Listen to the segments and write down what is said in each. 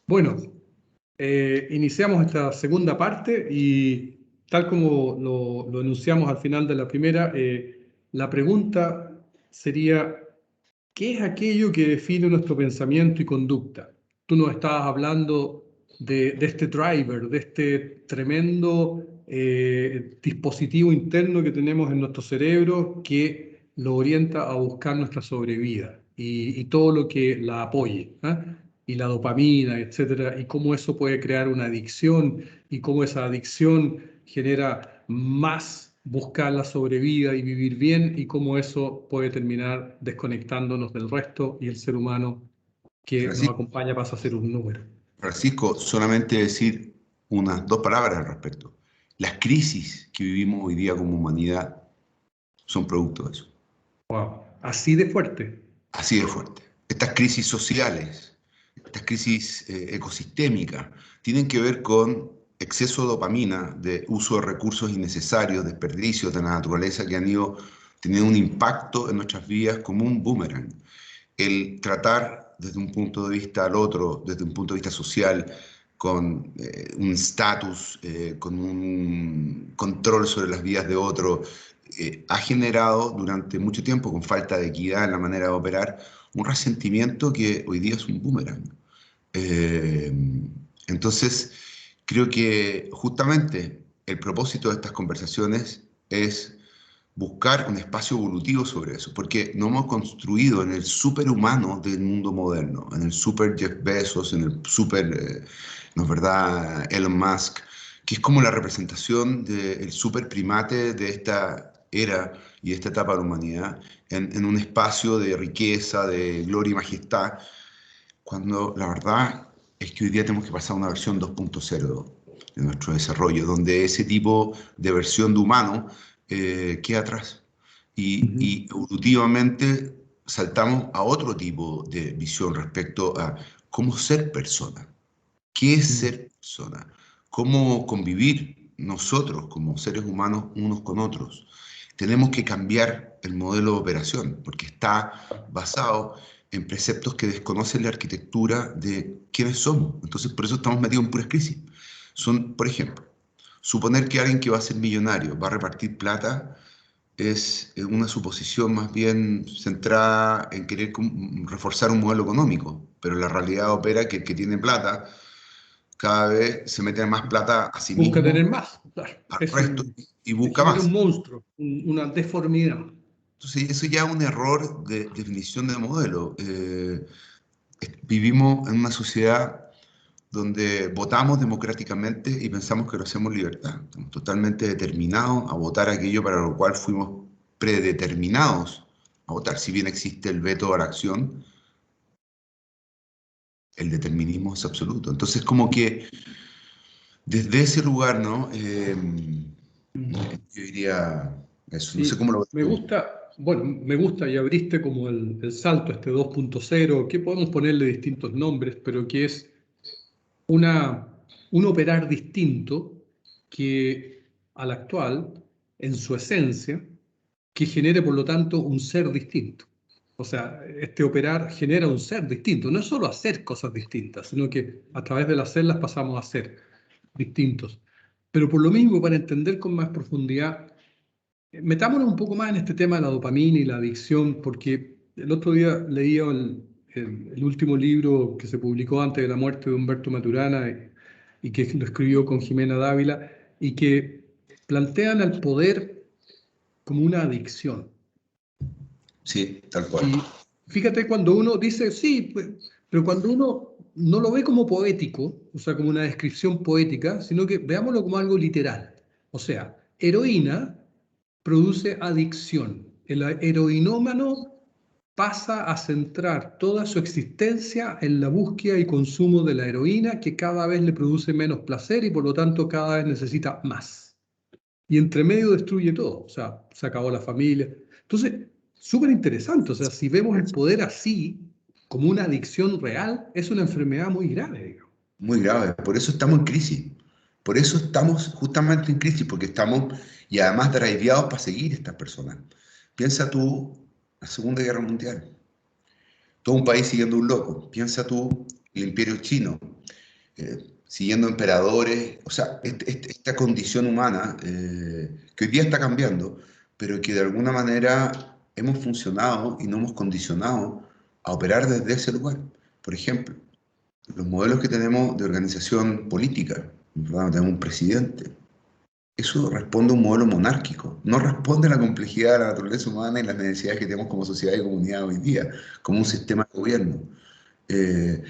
Bueno, iniciamos esta segunda parte y tal como lo enunciamos al final de la primera, la pregunta sería, ¿qué es aquello que define nuestro pensamiento y conducta? Tú nos estabas hablando de este driver, de este tremendo dispositivo interno que tenemos en nuestro cerebro que lo orienta a buscar nuestra sobrevida y todo lo que la apoye, ¿ah? Y la dopamina, etcétera, y cómo eso puede crear una adicción y cómo esa adicción genera más buscar la sobrevida y vivir bien y cómo eso puede terminar desconectándonos del resto y el ser humano que nos Francisco, acompaña pasa a ser un número. Francisco, solamente decir unas dos palabras al respecto. Las crisis que vivimos hoy día como humanidad son producto de eso. Wow, así de fuerte. Así de fuerte. Estas crisis sociales, estas crisis ecosistémicas, tienen que ver con exceso de dopamina, de uso de recursos innecesarios, desperdicios de la naturaleza que han ido teniendo un impacto en nuestras vidas como un boomerang. El tratar desde un punto de vista al otro, desde un punto de vista social, con un estatus, con un control sobre las vidas de otro, ha generado durante mucho tiempo, con falta de equidad en la manera de operar, un resentimiento que hoy día es un boomerang. Eh, entonces, creo que justamente el propósito de estas conversaciones es buscar un espacio evolutivo sobre eso, porque no hemos construido en el superhumano del mundo moderno, en el super Jeff Bezos, en el super, ¿no es verdad?, Elon Musk, que es como la representación del super primate de esta era y esta etapa de la humanidad, en un espacio de riqueza, de gloria y majestad, cuando la verdad es que hoy día tenemos que pasar a una versión 2.0 de nuestro desarrollo, donde ese tipo de versión de humano queda atrás. Ujú. Y evolutivamente saltamos a otro tipo de visión respecto a cómo ser persona. ¿Qué es Mm. ser persona? ¿Cómo convivir nosotros como seres humanos unos con otros? Tenemos que cambiar el modelo de operación porque está basado en preceptos que desconocen la arquitectura de quiénes somos. Entonces, por eso estamos metidos en puras crisis. Son, por ejemplo, suponer que alguien que va a ser millonario va a repartir plata es una suposición más bien centrada en querer reforzar un modelo económico, pero la realidad opera que el que tiene plata cada vez se mete más plata a sí Busca mismo, tener más. Claro. al resto, y Se busca genera un más. monstruo, una deformidad. Entonces, eso ya es un error de definición de modelo. Vivimos en una sociedad donde votamos democráticamente y pensamos que lo hacemos en libertad. Estamos totalmente determinados a votar aquello para lo cual fuimos predeterminados a votar. Si bien existe el veto a la acción, el determinismo es absoluto. Entonces, como que desde ese lugar, ¿no? Yo diría eso. No sé Sí, cómo lo ves me tú. gusta, bueno, me gusta y abriste como el salto, este 2.0, que podemos ponerle distintos nombres, pero que es una, un operar distinto que al actual, en su esencia, que genere por lo tanto un ser distinto. O sea, este operar genera un ser distinto, no es solo hacer cosas distintas, sino que a través de hacerlas pasamos a ser distintos. Pero por lo mismo, para entender con más profundidad, metámonos un poco más en este tema de la dopamina y la adicción, porque el otro día leía el último libro que se publicó antes de la muerte de Humberto Maturana y que lo escribió con Jimena Dávila y que plantean al poder como una adicción. Sí, tal cual. Y fíjate cuando uno dice, sí, pues, pero cuando uno no lo ve como poético, o sea, como una descripción poética, sino que veámoslo como algo literal. O sea, heroína produce adicción. El heroinómano pasa a centrar toda su existencia en la búsqueda y consumo de la heroína, que cada vez le produce menos placer y por lo tanto cada vez necesita más. Y entre medio destruye todo, o sea, se acabó la familia. Entonces, súper interesante, o sea, si vemos el poder así, como una adicción real, es una enfermedad muy grave, digamos. Muy grave. Por eso estamos en crisis. Por eso estamos justamente en crisis, porque estamos y además driveados para seguir estas personas. Piensa tú la Segunda Guerra Mundial. Todo un país siguiendo un loco. Piensa tú el Imperio Chino. siguiendo emperadores, o sea, esta condición humana que hoy día está cambiando, pero que de alguna manera hemos funcionado y no hemos condicionado a operar desde ese lugar. Por ejemplo, los modelos que tenemos de organización política, ¿verdad? Tenemos un presidente. Eso responde a un modelo monárquico, no responde a la complejidad de la naturaleza humana y las necesidades que tenemos como sociedad y comunidad hoy día, como un sistema de gobierno. Eh,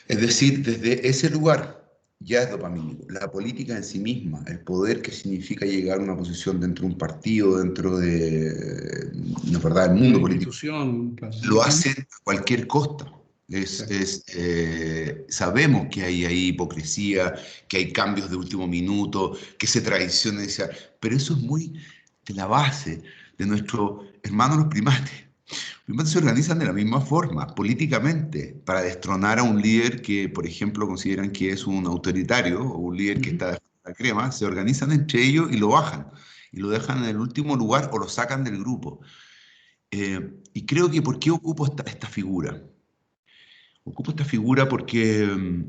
es decir, desde ese lugar ya es dopamínico. La política en sí misma, el poder que significa llegar a una posición dentro de un partido, dentro de, la verdad, el Una mundo político, institución, claro. lo hacen a cualquier costa. Sí. Sabemos que hay hipocresía, que hay cambios de último minuto, que se traiciona, pero eso es muy de la base de nuestros hermanos los primates. Los primates se organizan de la misma forma, políticamente, para destronar a un líder que, por ejemplo, consideran que es un autoritario o un líder que está dejando la crema, se organizan entre ellos y lo bajan, y lo dejan en el último lugar o lo sacan del grupo. Y creo que ¿por qué ocupo esta figura? Ocupo esta figura porque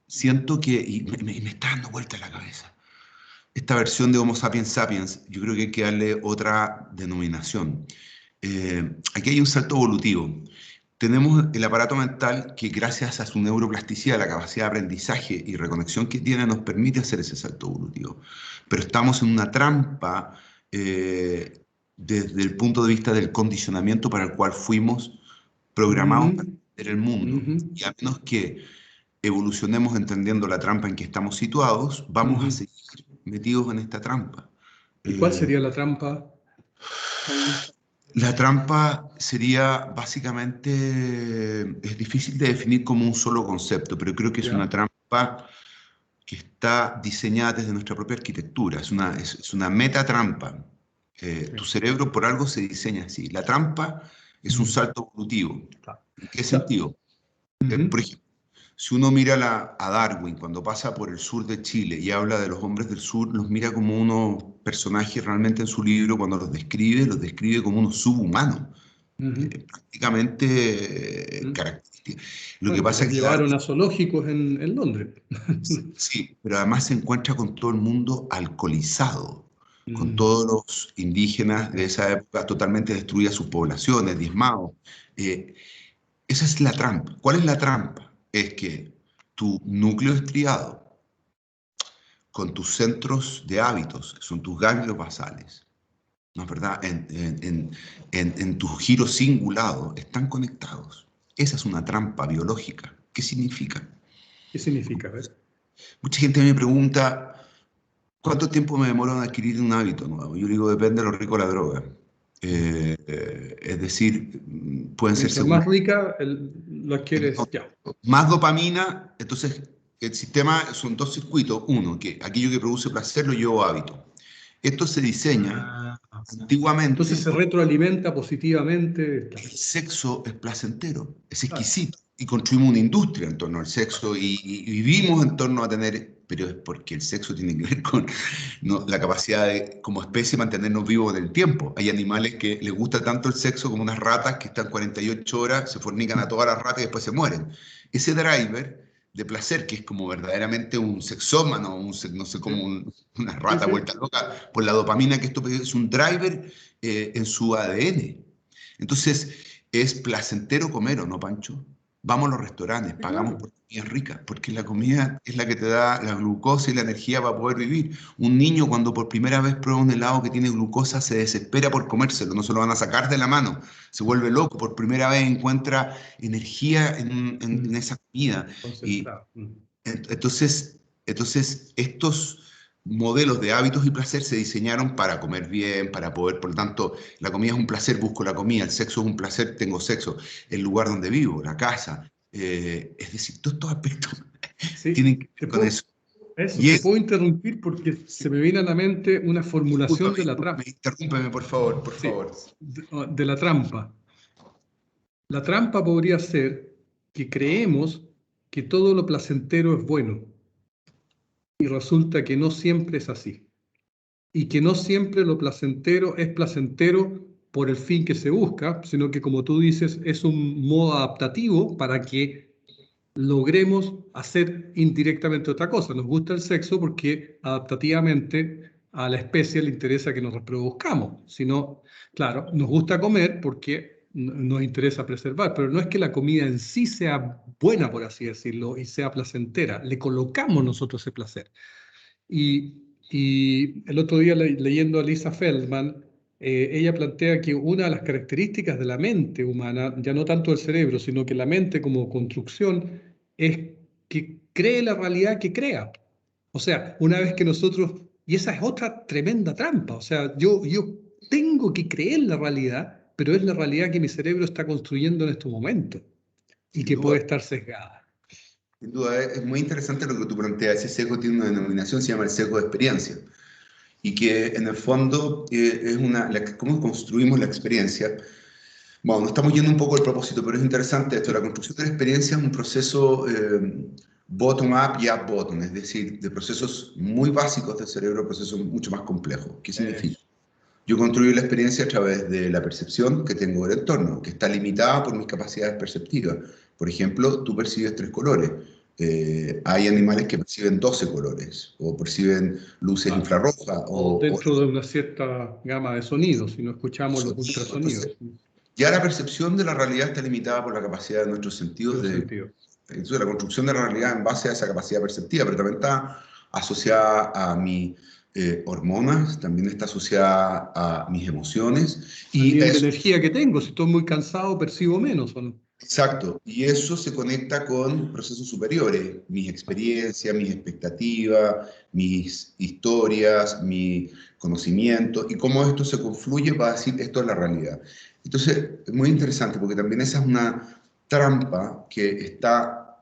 siento que, y me está dando vuelta la cabeza, esta versión de Homo sapiens sapiens, yo creo que hay que darle otra denominación. Aquí hay un salto evolutivo. Tenemos el aparato mental que gracias a su neuroplasticidad, la capacidad de aprendizaje y reconexión que tiene, nos permite hacer ese salto evolutivo. Pero estamos en una trampa desde el punto de vista del condicionamiento para el cual fuimos programados para entender el mundo. Y a menos que evolucionemos entendiendo la trampa en que estamos situados, vamos a seguir metidos en esta trampa. ¿Y cuál sería la trampa? La trampa sería básicamente, es difícil de definir como un solo concepto, pero creo que es una trampa que está diseñada desde nuestra propia arquitectura, es una metatrampa. Tu cerebro por algo se diseña así. La trampa es un salto evolutivo. ¿En qué sentido? Por ejemplo, si uno mira a Darwin cuando pasa por el sur de Chile y habla de los hombres del sur, los mira como unos personajes realmente en su libro, cuando los describe como unos subhumanos, prácticamente características. Lo que pasa es que llevaron a zoológicos en Londres. sí, pero además se encuentra con todo el mundo alcoholizado, con todos los indígenas de esa época totalmente destruidas sus poblaciones, diezmados. Esa es la trampa. ¿Cuál es la trampa? Es que tu núcleo estriado, con tus centros de hábitos, que son tus ganglios basales, ¿no es verdad? En tu giro cingulado, están conectados. Esa es una trampa biológica. ¿Qué significa? ¿Qué significa? A ver. Mucha gente me pregunta, ¿cuánto tiempo me demora en adquirir un hábito nuevo? Yo digo, depende de lo rico de la droga. Es decir, pueden ser Mientras más rica, lo adquieres ya. más dopamina, entonces el sistema son dos circuitos. Uno, que aquello que produce placer lo llevo a hábito. Esto se diseña antiguamente. Entonces se retroalimenta positivamente. El sexo es placentero, es exquisito. Y construimos una industria en torno al sexo y vivimos en torno a tener, pero es porque el sexo tiene que ver con la capacidad de, como especie, mantenernos vivos en el tiempo. Hay animales que les gusta tanto el sexo como unas ratas que están 48 horas, se fornican a todas las ratas y después se mueren. Ese driver de placer, que es como verdaderamente un sexómano, no sé, como una rata vuelta loca, por la dopamina que esto es un driver en su ADN. Entonces, es placentero comer, ¿o no, Pancho? Vamos a los restaurantes, pagamos por comida rica, porque la comida es la que te da la glucosa y la energía para poder vivir. Un niño cuando por primera vez prueba un helado que tiene glucosa se desespera por comérselo, no se lo van a sacar de la mano, se vuelve loco, por primera vez encuentra energía en esa comida. Y entonces, estos modelos de hábitos y placer se diseñaron para comer bien, para poder, por lo tanto, la comida es un placer, busco la comida, el sexo es un placer, tengo sexo, el lugar donde vivo, la casa, es decir, todos estos aspectos tienen que ver con eso. Te puedo interrumpir porque se me viene a la mente una formulación de la trampa. Interrúmpeme, por favor, por favor. De la trampa. La trampa podría ser que creemos que todo lo placentero es bueno y resulta que no siempre es así. Y que no siempre lo placentero es placentero por el fin que se busca, sino que, como tú dices, es un modo adaptativo para que logremos hacer indirectamente otra cosa. Nos gusta el sexo porque adaptativamente a la especie le interesa que nos reproduzcamos. Sino, claro, nos gusta comer porque nos interesa preservar, pero no es que la comida en sí sea buena, por así decirlo, y sea placentera. Le colocamos nosotros ese placer. Y el otro día leyendo a Lisa Feldman, ella plantea que una de las características de la mente humana, ya no tanto el cerebro, sino que la mente como construcción, es que cree la realidad que crea. O sea, una vez que nosotros, y esa es otra tremenda trampa, o sea, yo tengo que creer la realidad, pero es la realidad que mi cerebro está construyendo en estos momentos y Sin que duda. puede estar sesgada. Sin duda, es muy interesante lo que tú planteas. Ese sesgo tiene una denominación, se llama el sesgo de experiencia. Y que en el fondo es cómo construimos la experiencia. Bueno, nos estamos yendo un poco del propósito, pero es interesante esto. La construcción de la experiencia es un proceso bottom-up y up-bottom, es decir, de procesos muy básicos del cerebro a procesos mucho más complejos. ¿Qué significa? Yo construyo la experiencia a través de la percepción que tengo del entorno, que está limitada por mis capacidades perceptivas. Por ejemplo, tú percibes 3 colores. Hay animales que perciben 12 colores, o perciben luces Ah, infrarrojas, o o dentro de una cierta gama de sonidos, si no escuchamos los sonidos. Entonces, ultrasonidos, ya la percepción de la realidad está limitada por la capacidad de nuestros de sentidos los de... sentidos. Entonces, la construcción de la realidad en base a esa capacidad perceptiva, pero también está asociada a mis hormonas, también está asociada a mis emociones, Al y nivel de eso, energía que tengo, si estoy muy cansado, percibo menos, ¿o no? exacto, y eso se conecta con procesos superiores, mis experiencias, mis expectativas, mis historias, mi conocimiento, y cómo esto se confluye para decir esto es la realidad. Entonces, es muy interesante porque también esa es una trampa que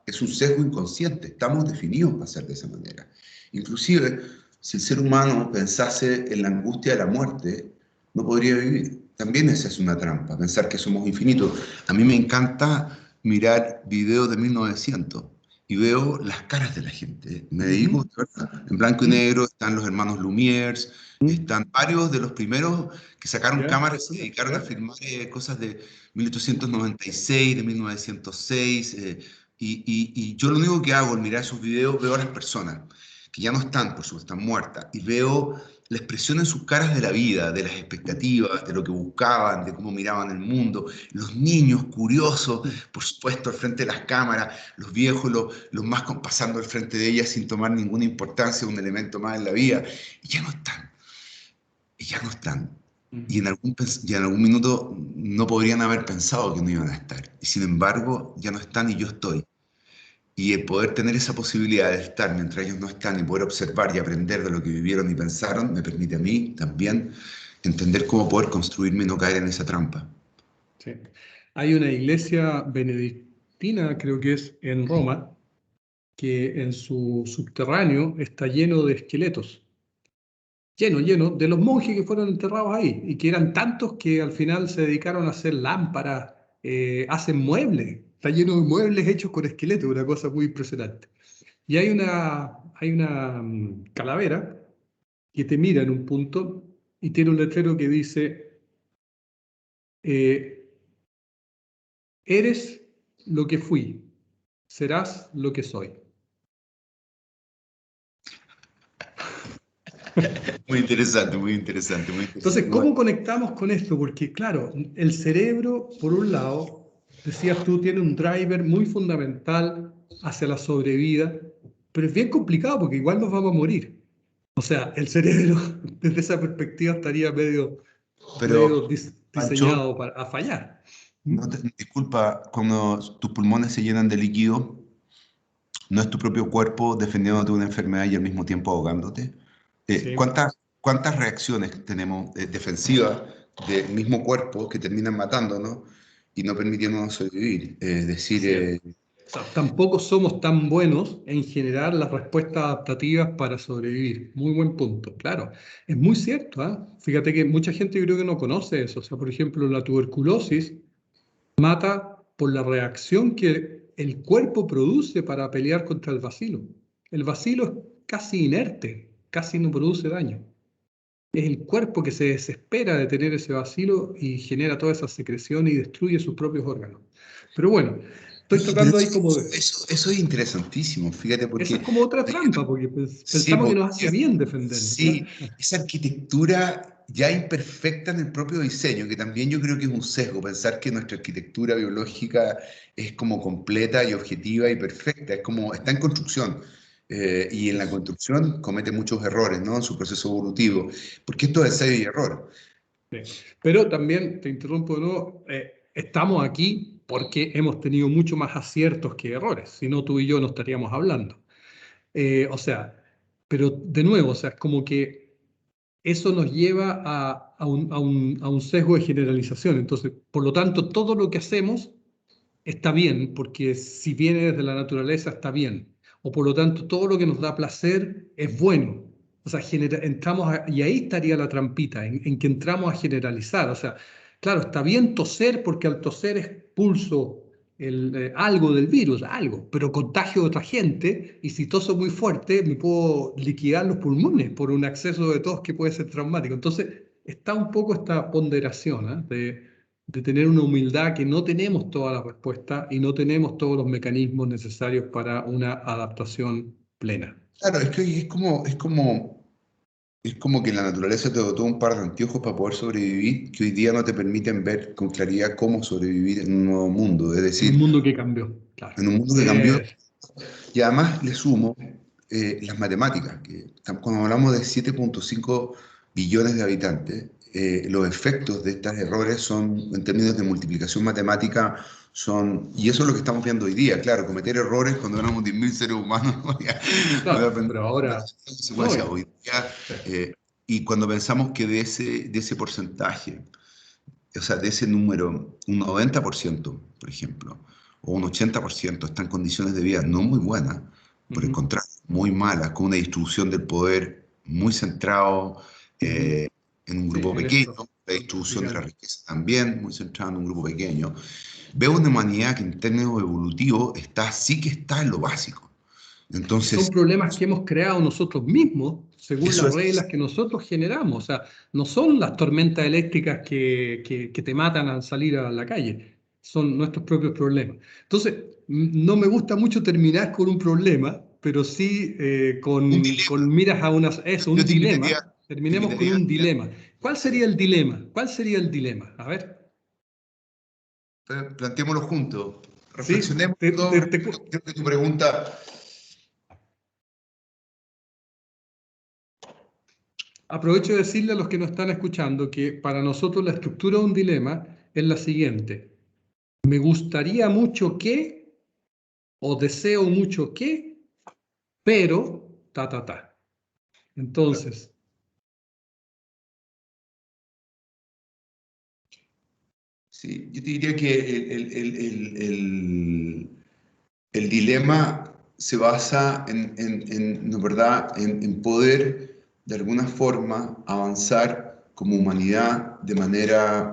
es un sesgo inconsciente, estamos definidos para ser de esa manera. Inclusive, si el ser humano pensase en la angustia de la muerte, no podría vivir. También esa es una trampa, pensar que somos infinitos. A mí me encanta mirar videos de 1900 y veo las caras de la gente. Me dedico, Ujú. ¿verdad? En blanco y negro están los hermanos Lumière, Ujú. están varios de los primeros que sacaron ¿Ya? cámaras y se dedicaron a filmar cosas de 1896, de 1906. Y yo lo único que hago al mirar esos videos, veo a las personas que ya no están, por supuesto, están muertas, y veo la expresión en sus caras de la vida, de las expectativas, de lo que buscaban, de cómo miraban el mundo. Los niños curiosos, por supuesto, al frente de las cámaras, los viejos, los más pasando al frente de ellas sin tomar ninguna importancia, un elemento más en la vida. Y ya no están, y ya no están. Ujú. Y en algún minuto no podrían haber pensado que no iban a estar. Y sin embargo, ya no están y yo estoy. Y el poder tener esa posibilidad de estar mientras ellos no están y poder observar y aprender de lo que vivieron y pensaron, me permite a mí también entender cómo poder construirme y no caer en esa trampa. Sí. Hay una iglesia benedictina, creo que es en Roma, que en su subterráneo está lleno de esqueletos, lleno, de los monjes que fueron enterrados ahí, y que eran tantos que al final se dedicaron a hacer lámparas, hacen muebles, está lleno de muebles hechos con esqueletos, una cosa muy impresionante. Y hay una calavera que te mira en un punto y tiene un letrero que dice, eh, eres lo que fui, serás lo que soy. Muy interesante, muy interesante, muy Entonces, interesante. ¿cómo conectamos con esto? Porque, claro, el cerebro, por un lado, decías tú, tiene un driver muy fundamental hacia la sobrevida, pero es bien complicado porque igual nos vamos a morir. O sea, el cerebro, desde esa perspectiva, estaría medio, Pero, Pancho, diseñado para a fallar. ¿Mm? disculpa, cuando tus pulmones se llenan de líquido, ¿no es tu propio cuerpo defendiéndote de una enfermedad y al mismo tiempo ahogándote? Sí, ¿Cuántas reacciones tenemos defensivas del mismo cuerpo que terminan matándonos y no permitiéndonos sobrevivir? Es decir, cierto. O sea, tampoco somos tan buenos en generar las respuestas adaptativas para sobrevivir. Muy buen punto, claro. Es muy cierto, ¿ah? Fíjate que mucha gente yo creo que no conoce eso. O sea, por ejemplo, la tuberculosis mata por la reacción que el cuerpo produce para pelear contra el bacilo. El bacilo es casi inerte, casi no produce daño. Es el cuerpo que se desespera de tener ese bacilo y genera toda esa secreción y destruye sus propios órganos. Pero bueno, estoy Oye, pero tratando ahí como de... eso es interesantísimo, fíjate, Esa es porque como otra trampa, porque sí, pensamos que nos hace bien defendernos, claro. sí, esa arquitectura ya imperfecta en el propio diseño, que también yo creo que es un sesgo, pensar que nuestra arquitectura biológica es como completa y objetiva y perfecta, es como, está en construcción. Y en la Eso. construcción comete muchos errores, ¿no? En su proceso evolutivo, porque esto es ensayo y error. Sí. Pero también, te interrumpo de nuevo, estamos aquí porque hemos tenido mucho más aciertos que errores, si no tú y yo no estaríamos hablando. O sea, pero de nuevo, o sea, es como que eso nos lleva a un sesgo de generalización. Entonces, por lo tanto, todo lo que hacemos está bien, porque si viene desde la naturaleza está bien. O por lo tanto, todo lo que nos da placer es bueno. O sea, y ahí estaría la trampita, en que entramos a generalizar. O sea, claro, está bien toser porque al toser expulso algo del virus, algo, pero contagio a otra gente y si toso muy fuerte me puedo liquidar los pulmones por un acceso de tos que puede ser traumático. Entonces, está un poco esta ponderación, ¿eh? De tener una humildad que no tenemos todas las respuestas y no tenemos todos los mecanismos necesarios para una adaptación plena. Claro, es que es como que la naturaleza te dotó un par de anteojos para poder sobrevivir, que hoy día no te permiten ver con claridad cómo sobrevivir en un nuevo mundo. Es En un decir, mundo que cambió, claro. en un mundo que cambió. Y además le sumo las matemáticas, que cuando hablamos de 7,5 billones de habitantes, los efectos de estos errores son, en términos de multiplicación matemática, son, y eso es lo que estamos viendo hoy día, claro, cometer errores cuando éramos 10.000 seres humanos, no voy a Claro, aprender pero las ahora, no, consecuencias hoy día, sí. y cuando pensamos que de ese porcentaje, o sea, de ese número, un 90%, por ejemplo, o un 80% está en condiciones de vida no muy buenas, por el Ujú, contrario, muy malas, con una distribución del poder muy centrado ujú. en un Sí, grupo en pequeño, esto, la distribución de la gigante. riqueza también muy centrada en un grupo pequeño. Veo una humanidad que en términos evolutivos sí que está en lo básico. Y son Entonces, problemas que hemos creado nosotros mismos según eso las es, reglas que nosotros generamos. O sea, no son las tormentas eléctricas que te matan al salir a la calle, son nuestros propios problemas. Entonces, no me gusta mucho terminar con un problema, pero sí un con dilema. miras a Yo un te invitaría, dilema. Terminemos con un dilema. ¿Cuál sería el dilema? ¿Cuál sería el dilema? A ver, planteémoslo juntos, ¿sí? reflexionemos todo, creo que tu pregunta. Aprovecho de decirle a los que nos están escuchando que para nosotros la estructura de un dilema es la siguiente. Me gustaría mucho que, o deseo mucho que, pero, ta, ta, ta. Entonces, Sí, yo te diría que el dilema se basa ¿no, verdad? En poder, de alguna forma, avanzar como humanidad de manera,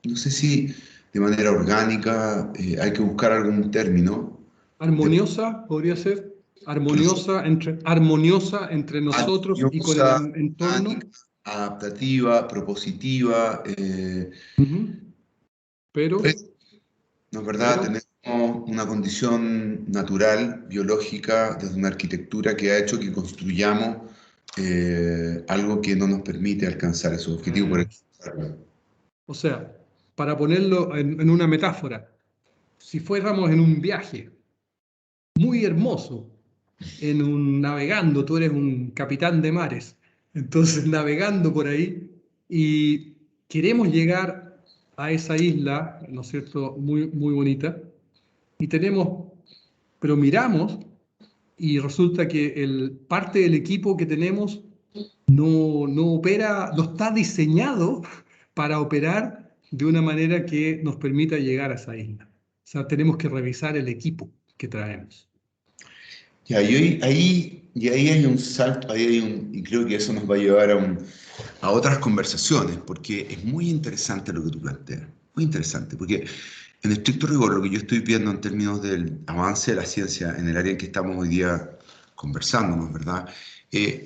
no sé si de manera orgánica, hay que buscar algún término, de armoniosa podría ser, armoniosa entre nosotros y con el armoniosa, orgánica, entorno. adaptativa, propositiva, Ujú. pues, Pero, ¿no es verdad? pero, Tenemos una condición natural, biológica, desde una arquitectura que ha hecho que construyamos algo que no nos permite alcanzar esos objetivos. eh, o sea, para ponerlo en una metáfora, si fuéramos en un viaje muy hermoso, navegando, tú eres un capitán de mares, entonces navegando por ahí y queremos llegar a esa isla, ¿no es cierto?, muy, muy bonita, y pero miramos y resulta que parte del equipo que tenemos no opera, no está diseñado para operar de una manera que nos permita llegar a esa isla. O sea, tenemos que revisar el equipo que traemos. Y ahí hay un salto, y creo que eso nos va a llevar a otras conversaciones, porque es muy interesante lo que tú planteas, muy interesante, porque en estricto rigor lo que yo estoy viendo en términos del avance de la ciencia en el área en que estamos hoy día conversando, ¿no es verdad?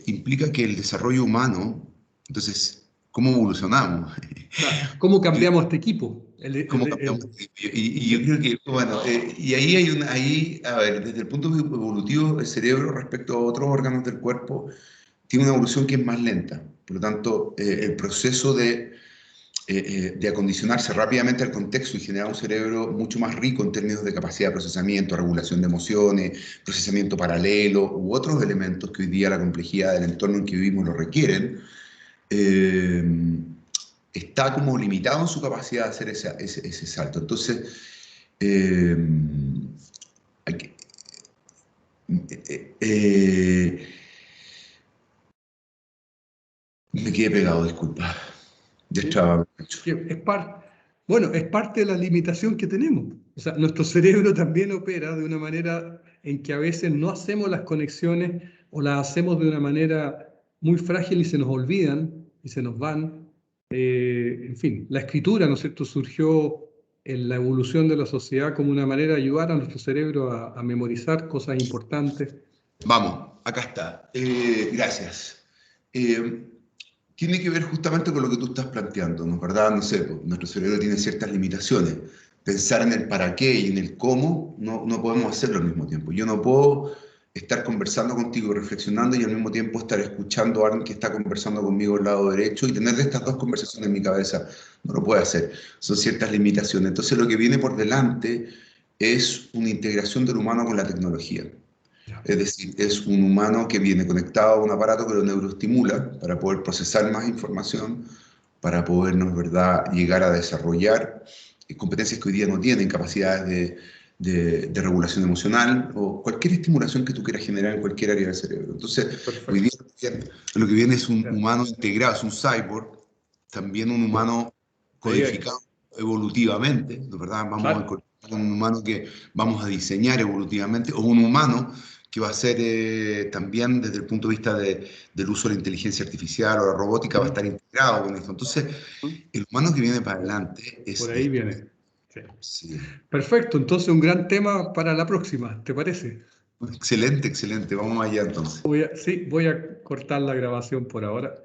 Implica que el desarrollo humano, entonces, cómo evolucionamos. Claro. ¿Cómo cambiamos este equipo? ¿Cómo cambiamos? Y yo creo que, bueno, y ahí hay ahí, a ver, desde el punto de vista evolutivo, el cerebro respecto a otros órganos del cuerpo tiene una evolución que es más lenta. Por lo tanto, el proceso de acondicionarse rápidamente al contexto y generar un cerebro mucho más rico en términos de capacidad de procesamiento, regulación de emociones, procesamiento paralelo u otros elementos que hoy día la complejidad del entorno en que vivimos lo requieren, eh, está como limitado en su capacidad de hacer ese salto. Entonces, eh, hay que, eh, eh, me quedé pegado, disculpa. Destraba mucho. Bueno, es parte de la limitación que tenemos. O sea, nuestro cerebro también opera de una manera en que a veces no hacemos las conexiones o las hacemos de una manera muy frágil y se nos olvidan y se nos van. En fin, la escritura, ¿no es cierto?, surgió en la evolución de la sociedad como una manera de ayudar a nuestro cerebro a memorizar cosas importantes. Vamos, acá está. Gracias. Tiene que ver justamente con lo que tú estás planteando, ¿no es verdad? No sé, pues, nuestro cerebro tiene ciertas limitaciones. Pensar en el para qué y en el cómo no podemos hacerlo al mismo tiempo. Yo no puedo estar conversando contigo, reflexionando y al mismo tiempo estar escuchando a alguien que está conversando conmigo al lado derecho y tener estas dos conversaciones en mi cabeza. No lo puedo hacer. Son ciertas limitaciones. Entonces lo que viene por delante es una integración del humano con la tecnología. Es decir, es un humano que viene conectado a un aparato que lo neuroestimula para poder procesar más información, para podernos, ¿verdad?, llegar a desarrollar competencias que hoy día no tienen, capacidades de regulación emocional o cualquier estimulación que tú quieras generar en cualquier área del cerebro. Entonces, hoy día lo que viene es un humano integrado, es un cyborg, también un humano codificado evolutivamente, ¿no es verdad? Vamos a encontrar un humano que vamos a diseñar evolutivamente, o un humano que va a ser también desde el punto de vista del uso de la inteligencia artificial o la robótica, va a estar integrado con esto. Entonces, el humano que viene para adelante es... Por ahí viene. Sí. Sí. Perfecto, entonces un gran tema para la próxima, ¿te parece? Excelente, excelente. Vamos allá entonces. Sí, voy a cortar la grabación por ahora.